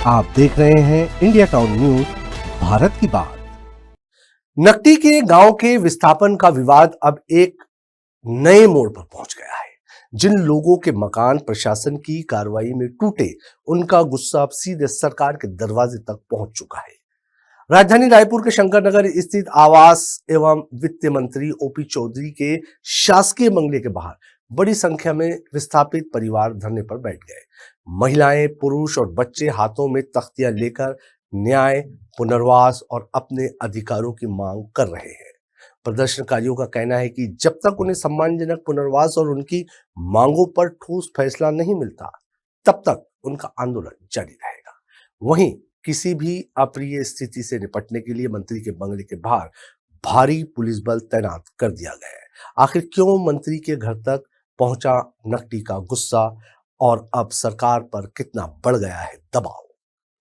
आप देख रहे हैं इंडिया टाउन न्यूज, भारत की बात। नकटी के गांव के विस्थापन का विवाद अब एक नए मोड़ पर पहुंच गया है। जिन लोगों के मकान प्रशासन की कार्रवाई में टूटे, उनका गुस्सा अब सीधे सरकार के दरवाजे तक पहुंच चुका है। राजधानी रायपुर के शंकर नगर स्थित आवास एवं वित्त मंत्री ओपी चौधरी के शासकीय बंगले के बाहर बड़ी संख्या में विस्थापित परिवार धरने पर बैठ गए। महिलाएं, पुरुष और बच्चे हाथों में तख्तियां लेकर न्याय, पुनर्वास और अपने अधिकारों की मांग कर रहे हैं। प्रदर्शनकारियों का कहना है कि जब तक उन्हें सम्मानजनक पुनर्वास और उनकी मांगों पर ठोस फैसला नहीं मिलता, तब तक उनका आंदोलन जारी रहेगा। वहीं किसी भी अप्रिय स्थिति से निपटने के लिए मंत्री के बंगले के बाहर भारी पुलिस बल तैनात कर दिया गया है। आखिर क्यों मंत्री के घर तक पहुंचा नकटी का गुस्सा और अब सरकार पर कितना बढ़ गया है दबाव?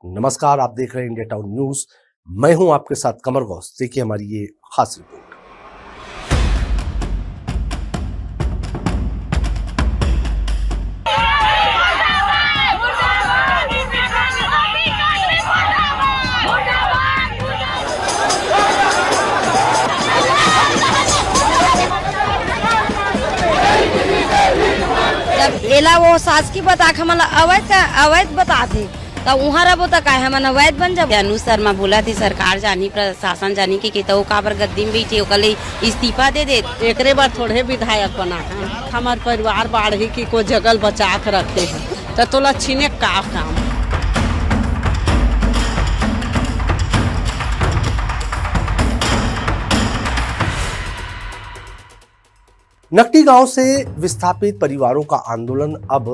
नमस्कार, आप देख रहे हैं इंडिया टाउन न्यूज। मैं हूं आपके साथ कमर गौस। देखिए हमारी ये खास रिपोर्ट। जब एला वो सास की बता हमला अवैध बता थे तो वहाँ रहो तो का हम अवैध बन जब अनु शर्मा बोला थी सरकार जानी, प्रशासन जानी के तो काबर गद्दी में बैठे ओकले इस्तीफा दे दे। एकरे बार थोड़े विधायक बना हमार परिवार बाढ़ी की को जगल बचा के रखते हैं तो तोला छीने का काम। नकटी गांव से विस्थापित परिवारों का आंदोलन अब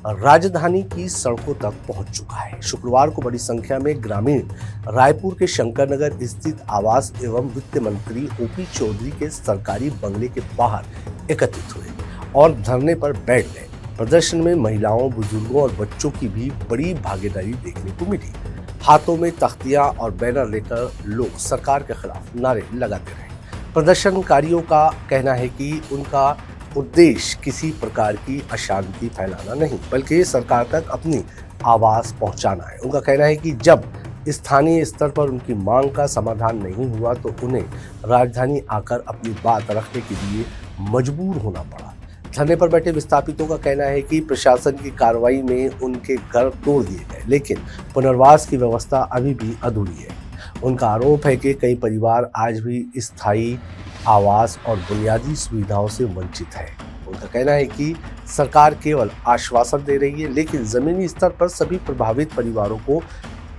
राजधानी की सड़कों तक पहुंच चुका है। शुक्रवार को बड़ी संख्या में ग्रामीण रायपुर के शंकर नगर स्थित आवास एवं वित्त मंत्री ओपी चौधरी के सरकारी बंगले के बाहर एकत्रित हुए और धरने पर बैठ गए। प्रदर्शन में महिलाओं, बुजुर्गों और बच्चों की भी बड़ी भागीदारी देखने को मिली। हाथों में तख्तियां और बैनर लेकर लोग सरकार के खिलाफ नारे लगाते रहे। प्रदर्शनकारियों का कहना है कि उनका उद्देश्य किसी प्रकार की अशांति फैलाना नहीं, बल्कि सरकार तक अपनी आवाज पहुंचाना है। उनका कहना है कि जब स्थानीय स्तर पर उनकी मांग का समाधान नहीं हुआ तो उन्हें राजधानी आकर अपनी बात रखने के लिए मजबूर होना पड़ा। धरने पर बैठे विस्थापितों का कहना है कि प्रशासन की कार्रवाई में उनके घर तोड़ दिए गए, लेकिन पुनर्वास की व्यवस्था अभी भी अधूरी है। उनका आरोप है कि कई परिवार आज भी स्थायी आवास और बुनियादी सुविधाओं से वंचित है। उनका कहना है कि सरकार केवल आश्वासन दे रही है, लेकिन जमीनी स्तर पर सभी प्रभावित परिवारों को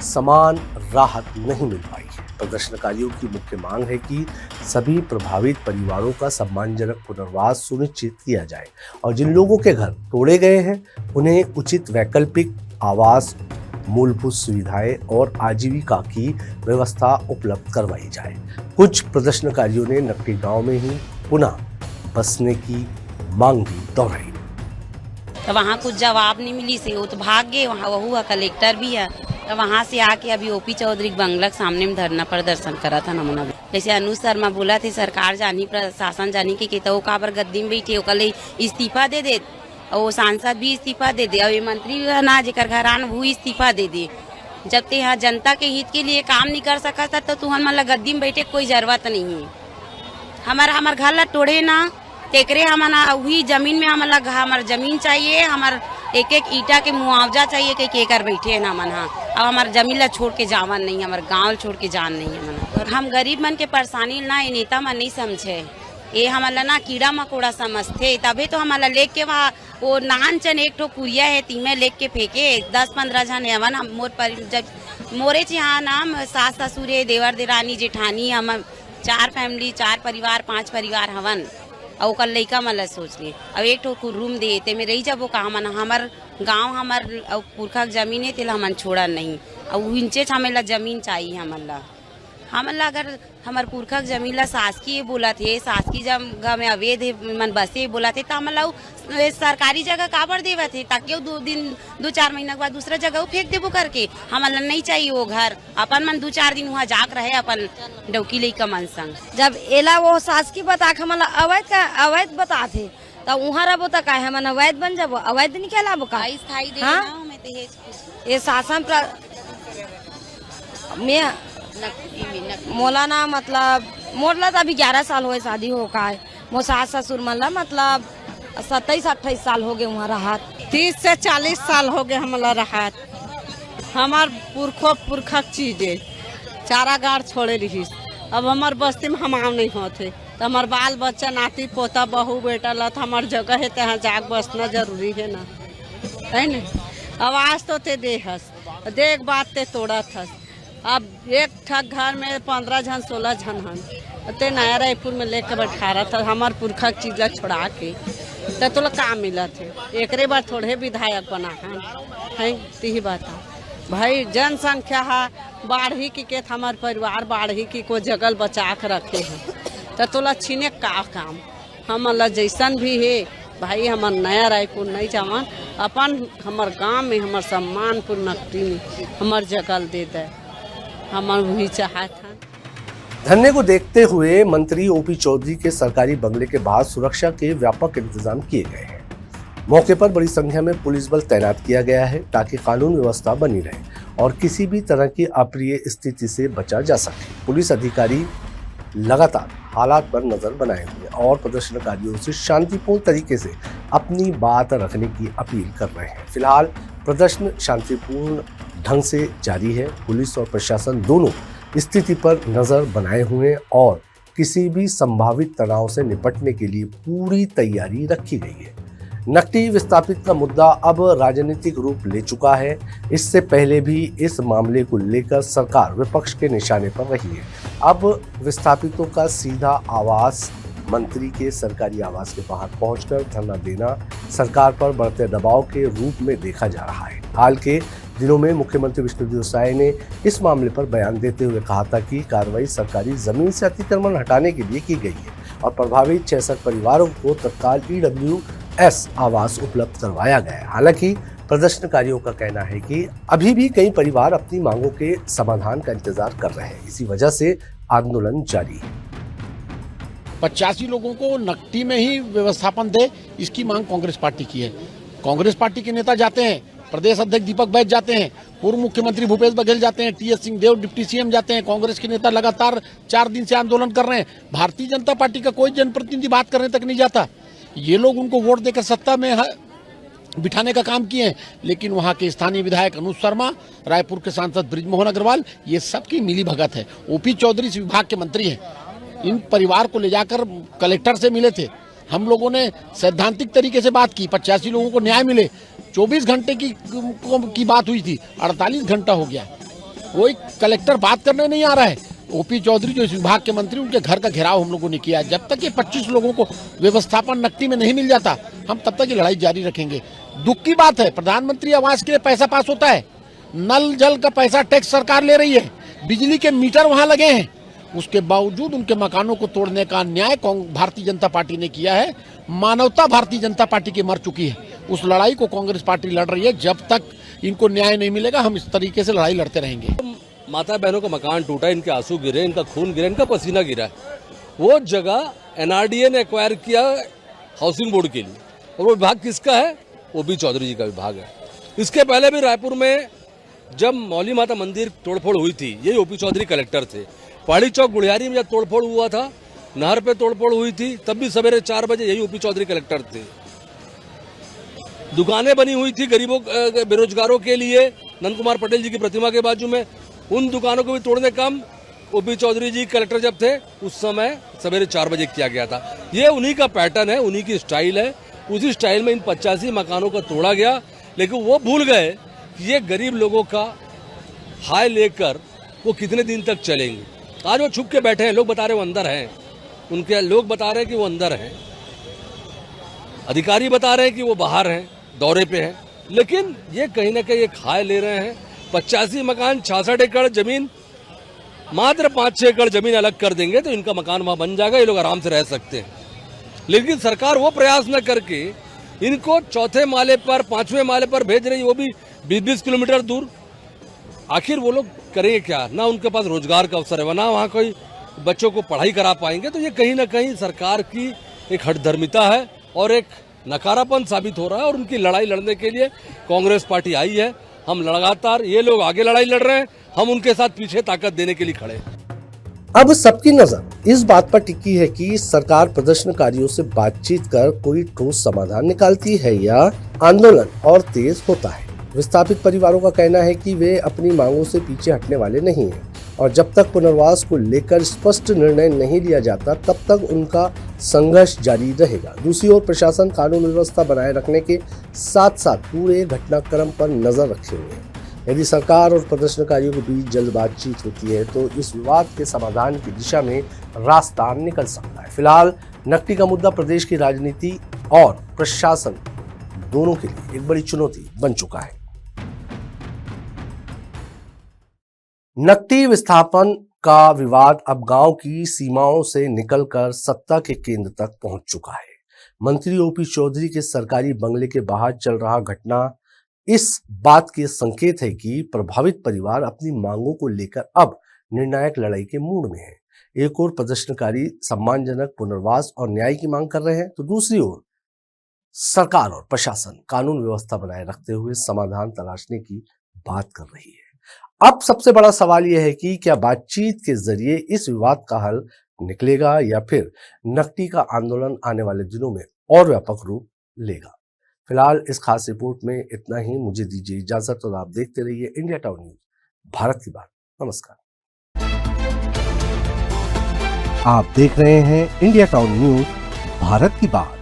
समान राहत नहीं मिल पाई है। प्रदर्शनकारियों की मुख्य मांग है कि सभी प्रभावित परिवारों का सम्मानजनक पुनर्वास सुनिश्चित किया जाए और जिन लोगों के घर तोड़े गए हैं उन्हें उचित वैकल्पिक आवास, मूलभूत सुविधाएं और आजीविका की व्यवस्था उपलब्ध करवाई जाए। कुछ प्रदर्शनकारियों ने नकटी गांव में ही पुनः बसने की मांग भी दोहराई। तो वहाँ कुछ जवाब नहीं मिली से वो तो भाग गए। वहाँ वह कलेक्टर भी है, तो वहाँ से आके अभी ओपी चौधरी बंगला के सामने में धरना प्रदर्शन करा था नमूना। जैसे अनु शर्मा बोला थे सरकार जानी, प्रशासन जानी के तो काबर गद्दी में बैठे ओकले इस्तीफा दे दे, और वो सांसद भी इस्तीफा दे दे और ये मंत्री ना जेकर घर आन वो इस्तीफा दे दे। जब ते यहाँ जनता के हित के लिए काम नहीं कर सका था तो तुहन मतलब गद्दी में बैठे कोई जरूरत नहीं है। हमार घर ला तोड़े ना तेकरे हमारा वही जमीन में हमार जमीन चाहिए, हमार एक एक ईटा के मुआवजा चाहिए कि केकर बैठे है ना मन। हाँ, अब हमार जमीन ला छोड़ के जावन नहीं, हमार गाँव छोड़ के जान नहीं है मन। और हम गरीब मन के परेशानी ना ये नेता मन नहीं समझे, ये हमारा ना कीड़ा मकोड़ा समझते। तभी तो हमारा लेक के वहाँ वो नान चन एक ठो कुरिया है तीमे लेक के फेंके 10-15 जन हवन। हम मोर पर जब मोरे यहाँ नाम सास ससुर है, देवर देरानी जेठानी, हम 4 फैमिली, 4 परिवार 5 परिवार हवन। और ओकर लइका मन ला सोच लिए अब एक ठो रूम दे ते में रही जब वो कहा मन हमार गाँव हमार पुरखा जमीन है तेला हमन छोड़ा नहीं। और उनचे हमें जमीन चाहिए हमला अगर हमार पुरखा जमीन ला शासकीय बोला थे, शासकीय जगह में अवैध मन बसे बोला थे तो हमला सरकारी जगह काबर देवा थे ताकि 2-4 महीना के बाद दूसरा जगह फेंक देबो करके। हमला नहीं चाहिए वो घर, अपन मन 2-4 दिन वहाँ जाक रहे अपन डौकी लइका मन संग। जब एला वो सास की बता हमला अवैध बता थे तो वहाँ रहो तो का हम अवैध बन जब अवैध निकला का स्थायी हाँ? ये शासन मैं मौलाना मतलब मोरला तो अभी 11 साल हुए शादी हो का है। मो सास ससुर मल्ला मतलब 27-28 साल हो गए वहाँ रहा। 30 से 40 साल हो गए हमला रहा। हमार पुरखा चीजे चारा गाड़ छोड़े रही। अब हमार बस्ती में हम आम नहीं होते तो हमार बाल बच्चा नाती पोता बहू बेटा लत हमार जगह है तहाँ जाग बसना जरूरी है ना, है न। आवाज तो ते देहस देख बात ते तोड़ा थस। अब एक ठग घर में 15 जन 16 जन हन ते नया रायपुर में लेकर बैठा रहा था हमार पुरखा चीज छोड़ा के तो तुला काम मिला थे एक बार थोड़े विधायक बना है ती बात भाई। जनसंख्या है बाढ़ी की के हमार परिवार बाढ़ी की को जगल बचा के रखे हैं तो तुला छीने का काम हमला जैसन भी है भाई। हमार नया रायपुर नहीं जावन अपन हमार गांव में हमार सम्मानपुर नकटी में हमार जगल दे दे हमार वही चाहत है। धरने को देखते हुए मंत्री ओपी चौधरी के सरकारी बंगले के बाहर सुरक्षा के व्यापक इंतजाम किए गए हैं। मौके पर बड़ी संख्या में पुलिस बल तैनात किया गया है ताकि कानून व्यवस्था बनी रहे और किसी भी तरह की अप्रिय स्थिति से बचा जा सके। पुलिस अधिकारी लगातार हालात पर नजर बनाए हुए और प्रदर्शनकारियों से शांतिपूर्ण तरीके से अपनी बात रखने की अपील कर रहे हैं। फिलहाल प्रदर्शन शांतिपूर्ण ढंग से जारी है। पुलिस और प्रशासन दोनों स्थिति पर नजर बनाए हुए और किसी भी संभावित तनाव से निपटने के लिए पूरी तैयारी रखी गई है। नकटी विस्थापित का मुद्दा अब राजनीतिक रूप ले चुका है। इससे पहले भी इस मामले को लेकर सरकार विपक्ष के निशाने पर रही है। अब विस्थापितों का सीधा आवास मंत्री के सरकारी आवास के बाहर पहुंचकर धरना देना सरकार पर बढ़ते दबाव के रूप में देखा जा रहा है। हाल के दिनों में मुख्यमंत्री विष्णुदेव साय ने इस मामले पर बयान देते हुए कहा था कि कार्रवाई सरकारी जमीन से अतिक्रमण हटाने के लिए की गई है और प्रभावित 66 परिवारों को तत्काल EWS आवास उपलब्ध करवाया गया है। हालांकि प्रदर्शनकारियों का कहना है कि अभी भी कई परिवार अपनी मांगों के समाधान का इंतजार कर रहे हैं। इसी वजह से आंदोलन जारी है। 85 लोगों को नकटी में ही व्यवस्थापन दे, इसकी मांग कांग्रेस पार्टी की है। कांग्रेस पार्टी के नेता जाते हैं, प्रदेश अध्यक्ष दीपक बैज जाते हैं, पूर्व मुख्यमंत्री भूपेश बघेल जाते हैं, TS सिंहदेव डिप्टी CM जाते हैं। कांग्रेस के नेता लगातार 4 दिन से आंदोलन कर रहे हैं। भारतीय जनता पार्टी का कोई जनप्रतिनिधि बात करने तक नहीं जाता। ये लोग उनको वोट देकर सत्ता में बिठाने का काम किए हैं, लेकिन वहां के स्थानीय विधायक अनुज शर्मा, रायपुर के सांसद बृजमोहन अग्रवाल, ये सबकी मिली भगत है। ओपी चौधरी इस विभाग के मंत्री हैं। इन परिवार को ले जाकर कलेक्टर से मिले थे। हम लोगों ने सैद्धांतिक तरीके से बात की, 85 लोगों को न्याय मिले। 24 घंटे की बात हुई थी, 48 घंटा हो गया। कोई कलेक्टर बात करने नहीं आ रहा है। ओपी चौधरी जो इस विभाग के मंत्री, उनके घर का घेराव हम लोगों ने किया। जब तक ये 25 लोगों को व्यवस्थापन नकटी में नहीं मिल जाता, हम तब तक ये लड़ाई जारी रखेंगे। दुख की बात है, प्रधानमंत्री आवास के लिए पैसा पास होता है, नल जल का पैसा टैक्स सरकार ले रही है, बिजली के मीटर वहां लगे हैं, उसके बावजूद उनके मकानों को तोड़ने का अन्याय भारतीय जनता पार्टी ने किया है। मानवता भारतीय जनता पार्टी की मर चुकी है। उस लड़ाई को कांग्रेस पार्टी लड़ रही है। जब तक इनको न्याय नहीं मिलेगा, हम इस तरीके से लड़ाई लड़ते रहेंगे। माता बहनों का मकान टूटा, इनके आंसू गिरे, इनका खून गिरा, इनका पसीना गिरा। वो जगह NRDA ने एक्वायर किया हाउसिंग बोर्ड के लिए, और वो विभाग किसका है? ओपी चौधरी जी का विभाग है। इसके पहले भी रायपुर में जब मौली माता मंदिर तोड़फोड़ हुई थी, यही ओपी चौधरी कलेक्टर थे। पहाड़ी चौक गुड़ियारी में जब तोड़फोड़ हुआ था, नहर पे तोड़फोड़ हुई थी, तब भी सवेरे 4 बजे यही ओपी चौधरी कलेक्टर थे। दुकानें बनी हुई थी गरीबों बेरोजगारों के लिए, नंद कुमार पटेल जी की प्रतिमा के बाजू में। उन दुकानों को भी तोड़ने काम ओपी चौधरी जी कलेक्टर जब थे, उस समय सवेरे 4 बजे किया गया था। ये उन्हीं का पैटर्न है, उन्हीं की स्टाइल है। उसी स्टाइल में इन 85 मकानों को तोड़ा गया, लेकिन वो भूल गए कि ये गरीब लोगों का हाय लेकर वो कितने दिन तक चलेंगे। आज वो छुप के बैठे हैं, लोग बता रहे वो अंदर हैं, उनके लोग बता रहे हैं कि वो अंदर हैं, अधिकारी बता रहे हैं कि वो बाहर हैं, दौरे पे हैं, लेकिन ये कहीं ना कहीं एक हाय ले रहे हैं। 85 मकान, 66 एकड़ जमीन, मात्र 5-6 एकड़ जमीन अलग कर देंगे तो इनका मकान वहां बन जाएगा, ये लोग आराम से रह सकते हैं। लेकिन सरकार वो प्रयास न करके इनको 4थे माले पर, 5वें माले पर भेज रही, वो भी 20-20 किलोमीटर दूर। आखिर वो लोग करेंगे क्या? ना उनके पास रोजगार का अवसर है, ना वहाँ कोई बच्चों को पढ़ाई करा पाएंगे। तो ये कहीं ना कहीं सरकार की एक हठधर्मिता है और एक नकारापन साबित हो रहा है। और उनकी लड़ाई लड़ने के लिए कांग्रेस पार्टी आई है। हम लगातार, ये लोग आगे लड़ाई लड़ रहे हैं, हम उनके साथ पीछे ताकत देने के लिए खड़े हैं। अब सबकी नजर इस बात पर टिकी है कि सरकार प्रदर्शनकारियों से बातचीत कर कोई ठोस समाधान निकालती है या आंदोलन और तेज होता है। विस्थापित परिवारों का कहना है कि वे अपनी मांगों से पीछे हटने वाले नहीं हैं और जब तक पुनर्वास को लेकर स्पष्ट निर्णय नहीं लिया जाता तब तक उनका संघर्ष जारी रहेगा। दूसरी ओर प्रशासन कानून व्यवस्था बनाए रखने के साथ साथ पूरे घटनाक्रम पर नजर रखे हुए है। यदि सरकार और प्रदर्शनकारियों के बीच जल्द बातचीत होती है तो इस विवाद के समाधान की दिशा में रास्ता निकल सकता है। फिलहाल नकटी का मुद्दा प्रदेश की राजनीति और प्रशासन दोनों के लिए एक बड़ी चुनौती बन चुका है। नकटी विस्थापन का विवाद अब गांव की सीमाओं से निकलकर सत्ता के केंद्र तक पहुंच चुका है। मंत्री ओपी चौधरी के सरकारी बंगले के बाहर चल रहा घटना इस बात के संकेत है कि प्रभावित परिवार अपनी मांगों को लेकर अब निर्णायक लड़ाई के मूड में है। एक ओर प्रदर्शनकारी सम्मानजनक पुनर्वास और न्याय की मांग कर रहे हैं तो दूसरी ओर सरकार और प्रशासन कानून व्यवस्था बनाए रखते हुए समाधान तलाशने की बात कर रही है। अब सबसे बड़ा सवाल यह है कि क्या बातचीत के जरिए इस विवाद का हल निकलेगा या फिर नकटी का आंदोलन आने वाले दिनों में और व्यापक रूप लेगा। फिलहाल इस खास रिपोर्ट में इतना ही। मुझे दीजिए इजाजत और आप देखते रहिए इंडिया टाउन न्यूज, भारत की बात। नमस्कार। आप देख रहे हैं इंडिया टाउन न्यूज, भारत की बात।